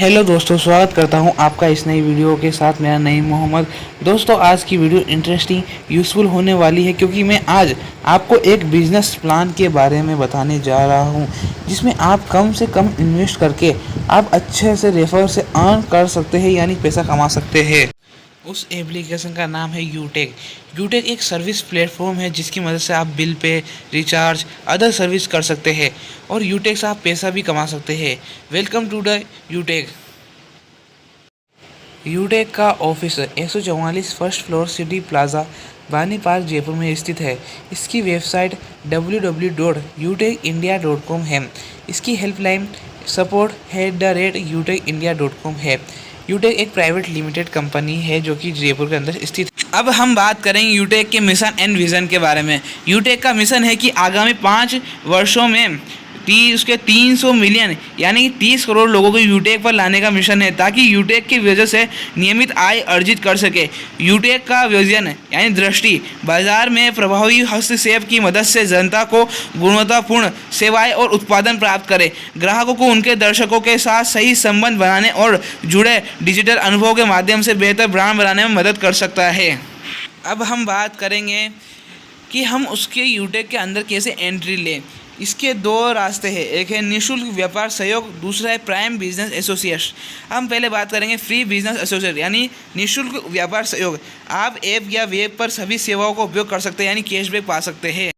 Hello दोस्तों, स्वागत करता हूं आपका इस नई वीडियो के साथ। मेरा नईम मोहम्मद। दोस्तों, आज की वीडियो इंटरेस्टिंग यूज़फुल होने वाली है क्योंकि मैं आज आपको एक बिजनेस प्लान के बारे में बताने जा रहा हूं जिसमें आप कम से कम इन्वेस्ट करके आप अच्छे से रेफर से अर्न कर सकते हैं, यानी पैसा कमा सकते हैं। उस एप्लीकेशन का नाम है यूटेक। यूटेक एक सर्विस प्लेटफॉर्म है जिसकी मदद से आप bill pay, recharge, other service कर सकते हैं और यूटेक से आप पैसा भी कमा सकते हैं। Welcome to the यूटेक। यूटेक का office 144 first floor city plaza, बानी पार्क, जयपुर में स्थित है। इसकी वेबसाइट www.utekindia.com है। इसकी हेल्पलाइन support@utekindia.com है। यूटेक एक प्राइवेट लिमिटेड कंपनी है जो कि जयपुर के अंदर स्थित है। अब हम बात करेंगे यूटेक के मिशन एंड विज़न के बारे में। यूटेक का मिशन है कि आगामी 5 वर्षों में उसके 300 मिलियन यानी 30 करोड़ लोगों को यूटेक पर लाने का मिशन है ताकि यूटेक की वजह से नियमित आय अर्जित कर सके। यूटेक का विजन यानी दृष्टि बाजार में प्रभावी हस्तक्षेप की मदद से जनता को गुणवत्तापूर्ण सेवाएं और उत्पादन प्राप्त करे, ग्राहकों को उनके दर्शकों के साथ सही संबंध बनाने और जुड़े डिजिटल अनुभव के माध्यम से बेहतर ब्रांड बनाने में मदद कर सकता है। अब हम बात करेंगे कि हम उसके यूटेक के अंदर कैसे एंट्री लें। इसके 2 रास्ते हैं, एक है निःशुल्क व्यापार सहयोग, दूसरा है प्राइम बिजनेस एसोसिएट। हम पहले बात करेंगे फ्री बिजनेस एसोसिएट यानी निःशुल्क व्यापार सहयोग। आप ऐप या वेब पर सभी सेवाओं का उपयोग कर सकते हैं यानी कैशबैक पा सकते हैं।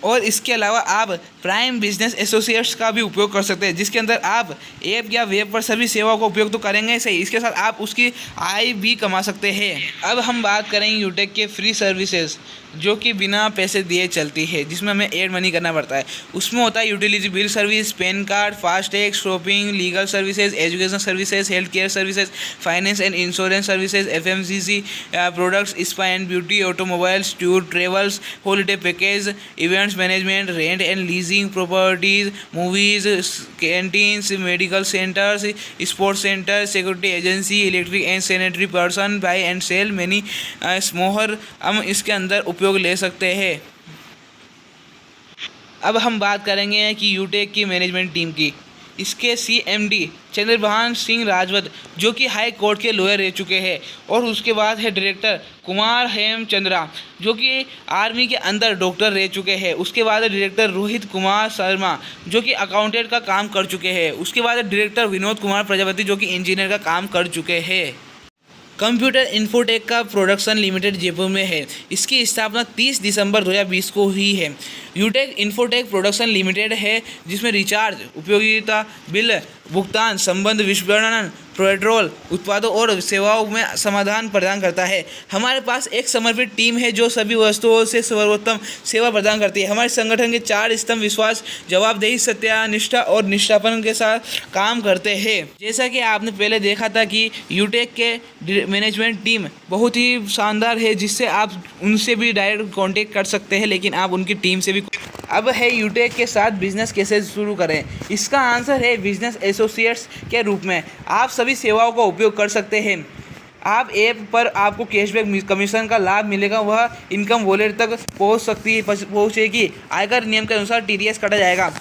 और इसके अलावा आप प्राइम बिजनेस एसोसिएट्स का भी उपयोग कर सकते हैं जिसके अंदर आप ऐप या वेब पर सभी सेवाओं का उपयोग तो करेंगे सही, इसके साथ आप उसकी आय भी कमा सकते हैं। अब हम बात करेंगे यूटेक के फ्री सर्विसेज जो कि बिना पैसे दिए चलती है, जिसमें हमें एड मनी करना पड़ता है। उसमें होता है utility bill service, PAN card, FASTag, shopping, legal services, education services, health care services, finance and insurance services, FMCG products, spa and beauty, automobiles, tour, travels, holiday package, events management, rent and leasing properties, movies, canteens, medical centres, sports centre, security agency, electric and sanitary person, buy and sell many more हम इसके अंदर उपयोग ले सकते हैं। अब हम बात करेंगे कि यूटेक की मैनेजमेंट टीम की। इसके CMD चंद्रभान सिंह राजवत जो कि हाई कोर्ट के लॉयर रह चुके हैं, और उसके बाद है डायरेक्टर कुमार हेमचंद्रा जो कि आर्मी के अंदर डॉक्टर रह चुके हैं। उसके बाद है डायरेक्टर रोहित कुमार शर्मा जो कि अकाउंटेंट का काम कर चुके हैं। उसके बाद है डायरेक्टर विनोद कुमार प्रजापति जो कि इंजीनियर का काम कर चुके हैं। कंप्यूटर इन्फोटेक का प्रोडक्शन लिमिटेड जयपुर में है। इसकी स्थापना 30 दिसंबर 2020 को हुई है। यूटेक इन्फोटेक प्रोडक्शन लिमिटेड है जिसमें रिचार्ज, उपयोगिता बिल भुगतान, संबंध विपणन, पेट्रोल उत्पादों और सेवाओं में समाधान प्रदान करता है। हमारे पास एक समर्पित टीम है जो सभी वस्तुओं से सर्वोत्तम सेवा प्रदान करती है। हमारे संगठन के 4 स्तंभ विश्वास, जवाबदेही, सत्यानिष्ठा और निष्ठापन के साथ काम करते हैं। जैसा कि आपने पहले देखा था कि यूटेक के मैनेजमेंट टीम बहुत ही शानदार है जिससे आप उनसे भी डायरेक्ट कांटेक्ट कर सकते हैं, लेकिन आप उनकी टीम से भी। अब है यूटेक के साथ बिजनेस कैसे शुरू करें। इसका आंसर है बिजनेस एसोसिएट्स के रूप में आप सभी सेवाओं का उपयोग कर सकते हैं। आप ऐप पर आपको कैशबैक कमीशन का लाभ मिलेगा, वह इनकम वॉलेट तक पहुँचेगी। आयकर नियम के अनुसार TDS काटा जाएगा।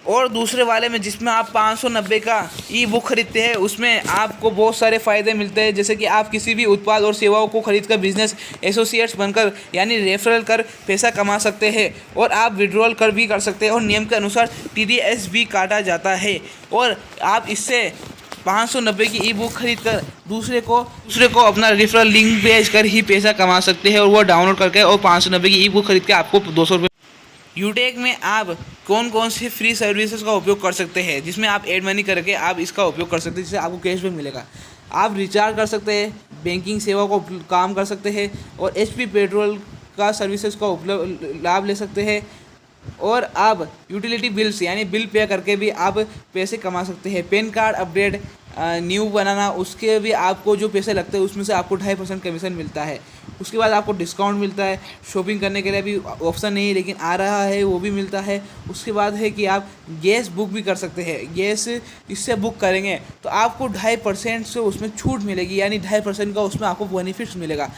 और दूसरे वाले में जिसमें आप 590 का ई-बुक खरीदते हैं उसमें आपको बहुत सारे फ़ायदे मिलते हैं, जैसे कि आप किसी भी उत्पाद और सेवाओं को खरीदकर बिजनेस एसोसिएट्स बनकर यानी रेफरल कर पैसा कमा सकते हैं, और आप विड्रॉल कर भी कर सकते हैं और नियम के अनुसार TDS भी काटा जाता है। और आप इससे 590 की ई-बुक खरीद कर दूसरे को अपना रेफरल लिंक भेज कर ही पैसा कमा सकते हैं, और वो डाउनलोड करके और 590 की ई-बुक खरीद के आपको 200 रुपये। यूटेक में आप कौन कौन से फ्री सर्विसेज का उपयोग कर सकते हैं जिसमें आप एड मनी करके आप इसका उपयोग कर सकते हैं, जिससे आपको कैशबैक मिलेगा। आप रिचार्ज कर सकते हैं, बैंकिंग सेवा को काम कर सकते हैं, और HP पेट्रोल का सर्विसेज का लाभ ले सकते हैं, और आप यूटिलिटी बिल्स यानी बिल पे करके भी आप पैसे कमा सकते हैं। पैन कार्ड अपडेट न्यू बनाना, उसके भी आपको जो पैसे लगते हैं उसमें से आपको 2.5% कमीशन मिलता है। उसके बाद आपको डिस्काउंट मिलता है। शॉपिंग करने के लिए भी ऑप्शन नहीं है लेकिन आ रहा है, वो भी मिलता है। उसके बाद है कि आप गैस बुक भी कर सकते हैं। गैस इससे बुक करेंगे तो आपको 2.5% से उसमें छूट मिलेगी, यानी 2.5% का उसमें आपको बेनिफिट्स मिलेगा।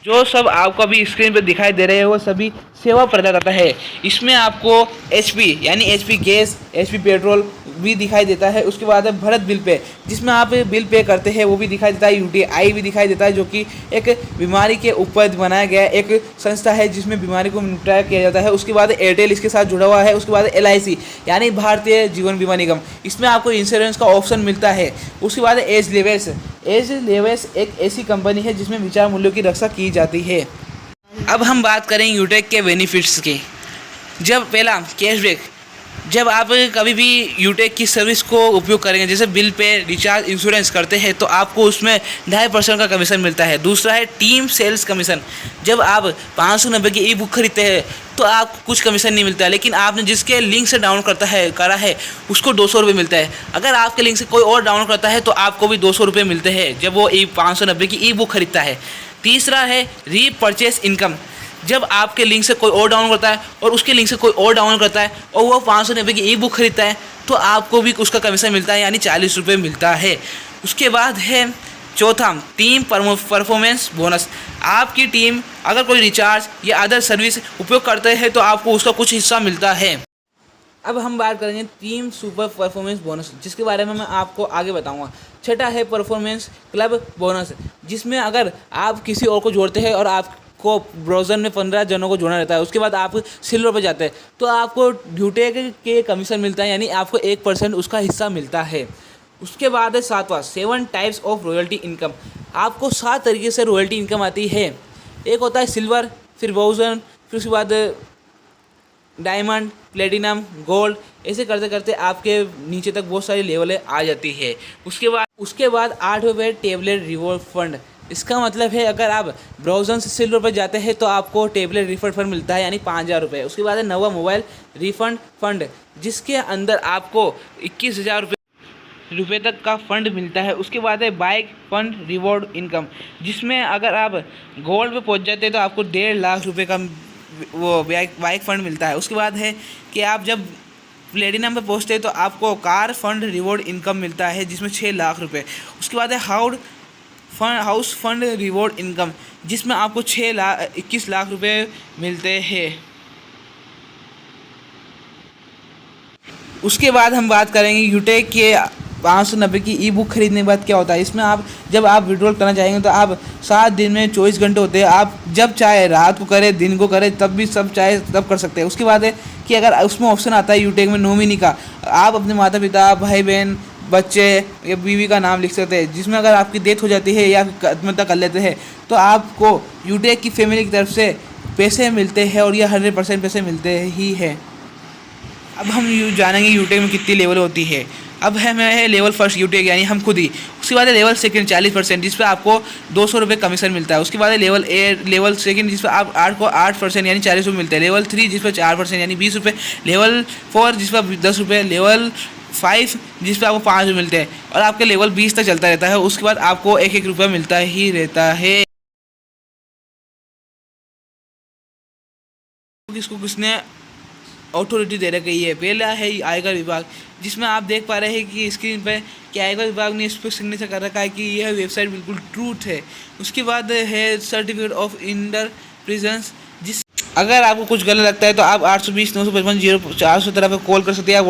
जो सब आपको अभी स्क्रीन पर दिखाई दे रहे हैं वो सभी सेवा प्रदाता है। इसमें आपको एचपी यानी एचपी गैस, एचपी पेट्रोल भी दिखाई देता है। उसके बाद है भारत बिल पे, जिसमें आप बिल पे करते हैं वो भी दिखाई देता है। यूटीआई भी दिखाई देता है, जो कि एक बीमारी के ऊपर बनाया गया एक संस्था है जिसमें बीमारी को निपटारा किया जाता है। उसके बाद एयरटेल इसके साथ जुड़ा हुआ है। उसके बाद एलआईसी यानी भारतीय जीवन बीमा निगम, इसमें आपको इंश्योरेंस का ऑप्शन मिलता है। उसके बाद एज लेवेस एक ऐसी कंपनी है जिसमें विचार मूल्यों की रक्षा की जाती है। अब हम बात करें यूटेक के बेनिफिट्स की। जब पहला कैशबैक, जब आप कभी भी यूटेक की सर्विस को उपयोग करेंगे, जैसे बिल पे, रिचार्ज, इंश्योरेंस करते हैं, तो आपको उसमें 2.5% का कमीशन मिलता है। दूसरा है टीम सेल्स कमीशन। जब आप 590 की ई बुक खरीदते हैं तो आपको कुछ कमीशन नहीं मिलता है, लेकिन आपने जिसके लिंक से डाउनलोड करा है उसको 200 रुपये मिलता है। अगर आपके लिंक से कोई और डाउनलोड करता है तो आपको भी 200 रुपये मिलते हैं जब वो 590 की ई बुक खरीदता है। तीसरा है रीपरचेस इनकम। जब आपके लिंक से कोई और डाउनलोड करता है और उसके लिंक से कोई और डाउनलोड करता है और वो 590 की ई बुक खरीदता है तो आपको भी उसका कमीशन मिलता है, यानी 40 रुपये मिलता है। उसके बाद है चौथा टीम परफॉर्मेंस बोनस। आपकी टीम अगर कोई रिचार्ज या अदर सर्विस उपयोग करते हैं तो आपको उसका कुछ हिस्सा मिलता है। अब हम बात करेंगे टीम सुपर परफॉर्मेंस बोनस, जिसके बारे में मैं आपको आगे बताऊंगा। छठा है परफॉर्मेंस क्लब बोनस, जिसमें अगर आप किसी और को जोड़ते हैं और आपको ब्राउज़र में 15 जनों को जोड़ना रहता है, उसके बाद आप सिल्वर पर जाते हैं तो आपको ड्यूटे के कमीशन मिलता है, यानी आपको 1% उसका हिस्सा मिलता है। उसके बाद है सातवां 7 टाइप्स ऑफ रॉयल्टी इनकम। आपको 7 तरीके से रॉयल्टी इनकम आती है। एक होता है सिल्वर, फिर ब्राउज़र, फिर उसके बाद डायमंड, प्लेटिनम, गोल्ड, ऐसे करते करते आपके नीचे तक बहुत सारी लेवलें आ जाती है। उसके बाद 8वें पे टेबलेट रिवॉर्ड फंड। इसका मतलब है अगर आप ब्राउज़र से सिल्वर पर जाते हैं तो आपको टेबलेट रिफंड फंड मिलता है, यानी 5000 रुपये। उसके बाद है 9वां मोबाइल रिफंड फंड, जिसके अंदर आपको 21,000 रुपये तक का फंड मिलता है। उसके बाद है बाइक फंड रिवॉर्ड इनकम, जिसमें अगर आप गोल्ड पे पहुंच जाते हैं तो आपको 1.5 लाख रुपये का वो बाइक फंड मिलता है। उसके बाद है कि आप जब प्लेटिनम पे पहुंचते हैं तो आपको कार फंड रिवॉर्ड इनकम मिलता है, जिसमें 6 लाख रुपये। उसके बाद है हाउस फंड रिवॉर्ड इनकम, जिसमें आपको 21 लाख रुपये मिलते हैं। उसके बाद हम बात करेंगे यूटेक के 590 की ई बुक खरीदने के बाद क्या होता है। इसमें जब आप विड्रॉल करना चाहेंगे तो आप 7 दिन में 24 घंटे होते हैं। आप जब चाहे रात को करें, दिन को करें, तब भी सब चाहे तब कर सकते हैं। उसके बाद है कि अगर उसमें ऑप्शन आता है यूटेक में नॉमिनी का, आप अपने माता पिता, भाई बहन, बच्चे या बीवी का नाम लिख सकते हैं, जिसमें अगर आपकी डेथ हो जाती है या आत्महत्या कर लेते हैं तो आपको यूटेक की फैमिली की तरफ से पैसे मिलते हैं, और यह 100% पैसे मिलते ही हैं। अब हम जानेंगे यूटेक में कितनी लेवल होती है। अब है लेवल फर्स्ट यूटेक, यानी हम खुद ही। उसके बाद है लेवल सेकंड 40%, जिस पर आपको 200 रुपये कमीशन मिलता है। उसके बाद है लेवल सेकंड, जिस पर आप 8% यानी 40 रुपये मिलते हैं। लेवल 3 जिस पर 4% यानी 20 रुपये। लेवल 4 जिस पर 10 रुपये। लेवल 5 जिस पर आपको 5 रुपये मिलते हैं, और आपके लेवल 20 तक चलता रहता है। उसके बाद आपको 1-1 रुपया मिलता ही रहता है। किसने अथॉरिटी दे रखी है। पहला है आयकर विभाग, जिसमें आप देख पा रहे हैं कि स्क्रीन पर कि आयकर विभाग ने इस पर सिग्नेचर कर रखा है कि यह वेबसाइट बिल्कुल ट्रूथ है। उसके बाद है सर्टिफिकेट ऑफ इंडर प्रेजेंस, जिस अगर आपको कुछ गलत लगता है तो आप 820 955 0417 पर कॉल कर सकते हैं।